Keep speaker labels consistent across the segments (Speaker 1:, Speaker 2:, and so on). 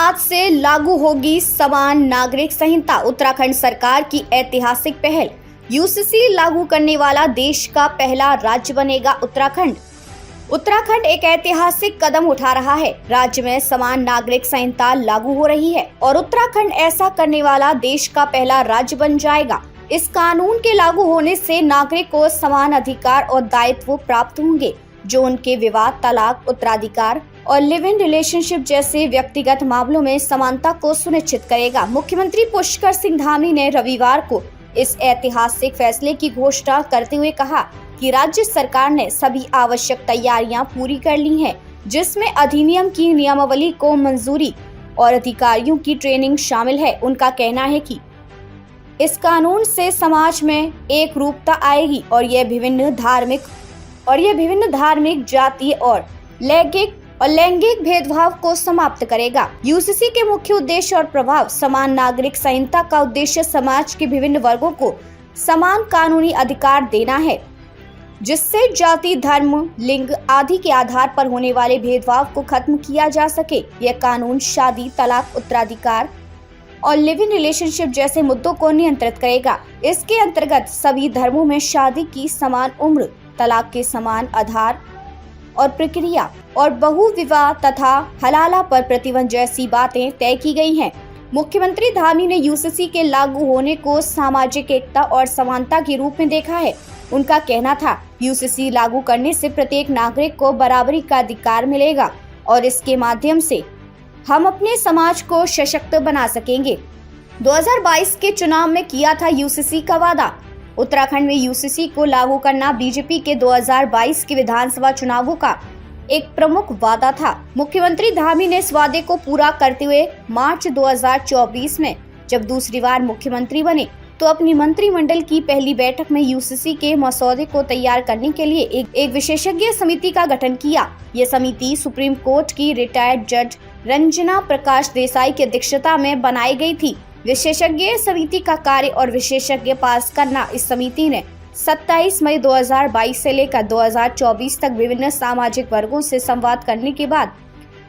Speaker 1: आज से लागू होगी समान नागरिक संहिता। उत्तराखंड सरकार की ऐतिहासिक पहल। यूसीसी लागू करने वाला देश का पहला राज्य बनेगा उत्तराखंड। उत्तराखंड एक ऐतिहासिक कदम उठा रहा है। राज्य में समान नागरिक संहिता लागू हो रही है और उत्तराखंड ऐसा करने वाला देश का पहला राज्य बन जाएगा। इस कानून के लागू होने से नागरिक को समान अधिकार और दायित्व प्राप्त होंगे, जो उनके विवाद, तलाक, उत्तराधिकार और लिव इन रिलेशनशिप जैसे व्यक्तिगत मामलों में समानता को सुनिश्चित करेगा। मुख्यमंत्री पुष्कर सिंह धामी ने रविवार को इस ऐतिहासिक फैसले की घोषणा करते हुए कहा कि राज्य सरकार ने सभी आवश्यक तैयारियां पूरी कर ली हैं, जिसमें अधिनियम की नियमावली को मंजूरी और अधिकारियों की ट्रेनिंग शामिल है। उनका कहना है कि इस कानून से समाज में एक रूपता आएगी और यह विभिन्न धार्मिक, जातीय और लैंगिक भेदभाव को समाप्त करेगा। यूसीसी के मुख्य उद्देश्य और प्रभाव। समान नागरिक संहिता का उद्देश्य समाज के विभिन्न वर्गों को समान कानूनी अधिकार देना है, जिससे जाति, धर्म, लिंग आदि के आधार पर होने वाले भेदभाव को खत्म किया जा सके। यह कानून शादी, तलाक, उत्तराधिकार और लिव इन रिलेशनशिप जैसे मुद्दों को नियंत्रित करेगा। इसके अंतर्गत सभी धर्मों में शादी की समान उम्र, तलाक के समान आधार और प्रक्रिया और बहु विवाह तथा हलाला पर प्रतिबंध जैसी बातें तय की गई हैं। मुख्यमंत्री धामी ने यूसीसी के लागू होने को सामाजिक एकता और समानता के रूप में देखा है। उनका कहना था, यूसीसी लागू करने से प्रत्येक नागरिक को बराबरी का अधिकार मिलेगा और इसके माध्यम से हम अपने समाज को सशक्त बना सकेंगे। 2022 के चुनाव में किया था यूसीसी का वादा। उत्तराखंड में यूसीसी को लागू करना बीजेपी के 2022 के विधानसभा चुनावों का एक प्रमुख वादा था। मुख्यमंत्री धामी ने इस वादे को पूरा करते हुए मार्च 2024 में जब दूसरी बार मुख्यमंत्री बने तो अपनी मंत्रिमंडल की पहली बैठक में यूसीसी के मसौदे को तैयार करने के लिए एक विशेषज्ञ समिति का गठन किया। ये समिति सुप्रीम कोर्ट की रिटायर्ड जज रंजना प्रकाश देसाई की अध्यक्षता में बनाई गई थी। विशेषज्ञ समिति का कार्य और विशेषज्ञ पास करना। इस समिति ने 27 मई 2022 से लेकर 2024 तक विभिन्न सामाजिक वर्गों से संवाद करने के बाद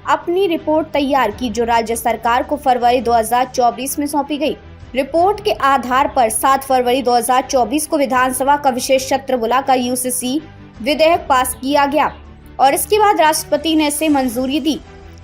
Speaker 1: अपनी रिपोर्ट तैयार की, जो राज्य सरकार को फरवरी 2024 में सौंपी गई। रिपोर्ट के आधार पर 7 फरवरी 2024 को विधानसभा का विशेष सत्र बुलाकर यूसीसी विधेयक पास किया गया और इसके बाद राष्ट्रपति ने इसे मंजूरी दी।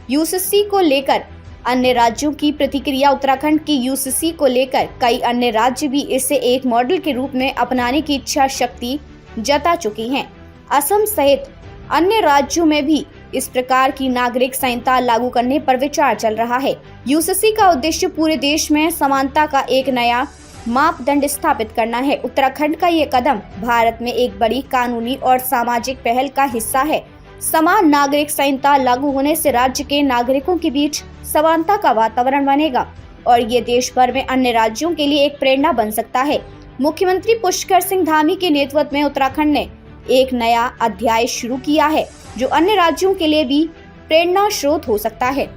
Speaker 1: यूसीसी को लेकर अन्य राज्यों की प्रतिक्रिया। उत्तराखंड की यूसीसी को लेकर कई अन्य राज्य भी इसे एक मॉडल के रूप में अपनाने की इच्छा शक्ति जता चुकी हैं। असम सहित अन्य राज्यों में भी इस प्रकार की नागरिक संहिता लागू करने पर विचार चल रहा है। यूसीसी का उद्देश्य पूरे देश में समानता का एक नया मापदंड स्थापित करना है। उत्तराखंड का ये कदम भारत में एक बड़ी कानूनी और सामाजिक पहल का हिस्सा है। समान नागरिक संहिता लागू होने से राज्य के नागरिकों के बीच समानता का वातावरण बनेगा और ये देश भर में अन्य राज्यों के लिए एक प्रेरणा बन सकता है। मुख्यमंत्री पुष्कर सिंह धामी के नेतृत्व में उत्तराखंड ने एक नया अध्याय शुरू किया है, जो अन्य राज्यों के लिए भी प्रेरणा स्रोत हो सकता है।